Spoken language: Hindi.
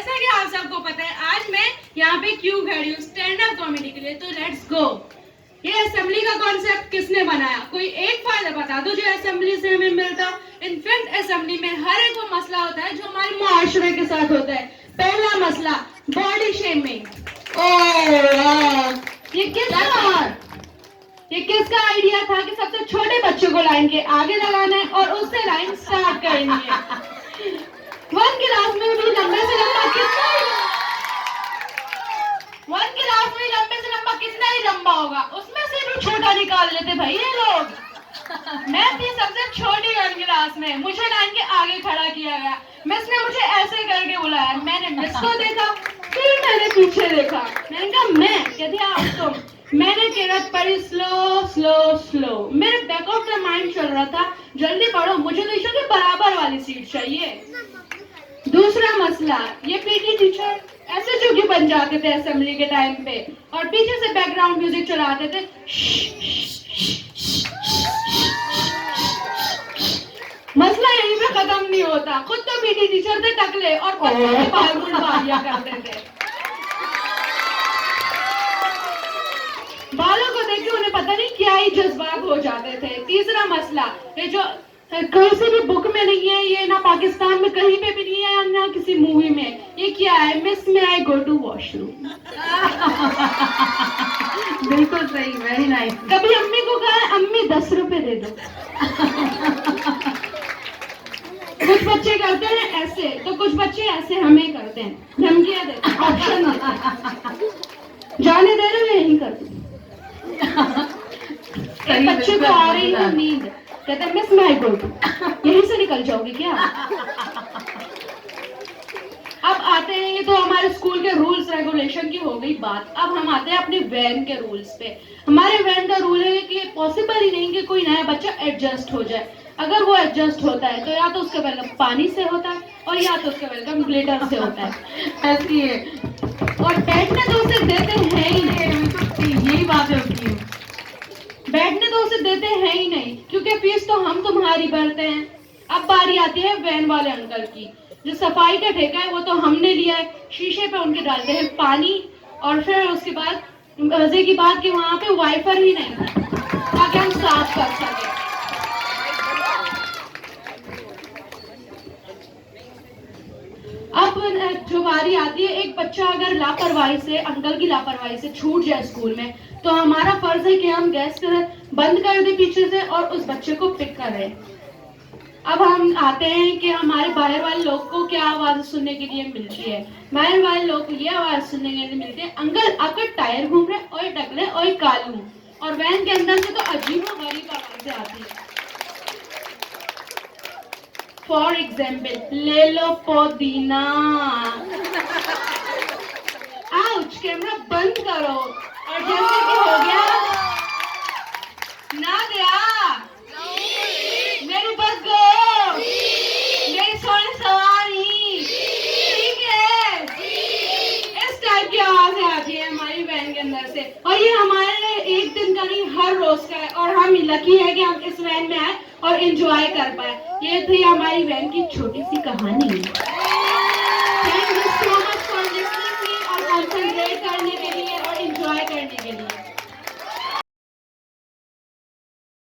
जैसा कि आप सबको पता है आज मैं यहाँ पे क्यों खड़ी हूँ स्टैंड अप कॉमेडी के लिए, तो लेट्स गो। ये असेंबली का कॉन्सेप्ट किसने बनाया? कोई एक फायदा बता दो जो असेंबली से हमें मिलता। इनफैक्ट असेंबली में हर एक वो मसला होता है जो हमारे मुआशरे के साथ होता है। पहला मसला बॉडी शेमिंग। ये किसका आइडिया था कि सबसे छोटे बच्चे को लाइन के आगे लगाना है और उससे लाइन स्टार्ट करनी है? वन क्लास में भी लंबे से लंबा कितना ही लंबा होगा, उसमें से भी छोटा निकाल लेते भाई ये लोग। मैं थी सबसे छोटी वन क्लास में, मुझे लाइन के आगे खड़ा किया गया। मिस ने मुझे ऐसे करके बुलाया, मैंने मिस को देखा, फिर मैंने पीछे देखा, मैंने कहा मैं, कहती आप तुम। मैंने किरत पढ़ी स्लो स्लो स्लो, मेरे बैक ऑफ द माइंड चल रहा था जल्दी पढ़ो, मुझे तो ईशा के बराबर वाली सीट चाहिए। दूसरा मसला, ये पीटी टीचर ऐसे चुकी बन जाते थे असेंबली के टाइम पे और पीछे से बैकग्राउंड म्यूजिक चलाते थे। मसला यहीं पे खत्म नहीं होता, खुद तो पीटी टीचर थे टकले और पत्थर के बाल मुंडवाया करते थे। बालों को देख के उन्हें पता नहीं क्या ही जज्बात हो जाते थे। तीसरा मसला, ये जो कहीं से भी बुक में नहीं है, ये ना पाकिस्तान में कहीं पे भी नहीं है, ना किसी मूवी में। ये क्या है? मिस में आई गो टू वॉशरूम। बिल्कुल सही, वेरी नाइस। कभी अम्मी को कहा अम्मी 10 रुपए दे दो। कुछ बच्चे करते हैं ऐसे, तो कुछ बच्चे ऐसे हमें करते हैं, धमकियां देते हैं, ऑप्शन देते। जाने दे रहे यही कर दूं। एक बच्चे को आ रही है नींद, कहते हैं मिस माई गुड, यहीं से निकल जाओगी क्या? अब आते हैं, ये तो हमारे स्कूल के रूल्स रेगुलेशन की हो गई बात। अब हम आते हैं अपने वैन के रूल्स पे। हमारे वैन का रूल है कि पॉसिबल ही नहीं कि कोई नया बच्चा एडजस्ट हो जाए। अगर वो एडजस्ट होता है तो या तो उसका वेलकम पानी से होता है और या तो उसका वेलकम ग्लिटर से होता है। ऐसी है, और बैठने तो उसे देते हैं ही नहीं, यही बात है उसकी। बैठने तो उसे देते हैं ही नहीं, क्योंकि फीस तो हम तुम्हारी भरते हैं। अब बारी आती है वैन वाले अंकल की। जो सफाई का ठेका है वो तो हमने लिया है, शीशे पे उनके डालते हैं पानी और फिर उसके बाद मजे की बात कि वहां पे वाइपर ही नहीं है ताकि हम साफ कर सके। अब जो बारी आती है, एक बच्चा अगर लापरवाही से, अंकल की लापरवाही से छूट जाए स्कूल में, तो हमारा फर्ज है कि हम गैस बंद कर दे पीछे से और उस बच्चे को पिक करें। अब हम आते हैं कि हमारे बाहर वाले लोग को क्या आवाज सुनने के लिए मिलती है। बाहर वाले लोग को ये आवाज सुनने के लिए मिलती है, अंकल आपका टायर घूम रहा है, ओए टकले, ओए कालू। और वैन के अंदर से तो अजीब और गरीब आवाजें आती है। फॉर एग्जाम्पल, ले लो पुदीना। आउच, कैमरा बंद करो। और जैसे कि हो गया ना दिया मेरे बस गो, मेरी सोने सवारी, ठीक है? इस टाइप की आवाजें आती है हमारी वैन के अंदर से, और ये हमारे एक दिन का नहीं, हर रोज का है। और हम लकी है कि हम इस वैन में आए और एंजॉय कर पाए। ये थी हमारी वैन की छोटी सी कहानी। Thank you so much for listening me और कंसंट्रेट करने के लिए और एंजॉय करने के लिए।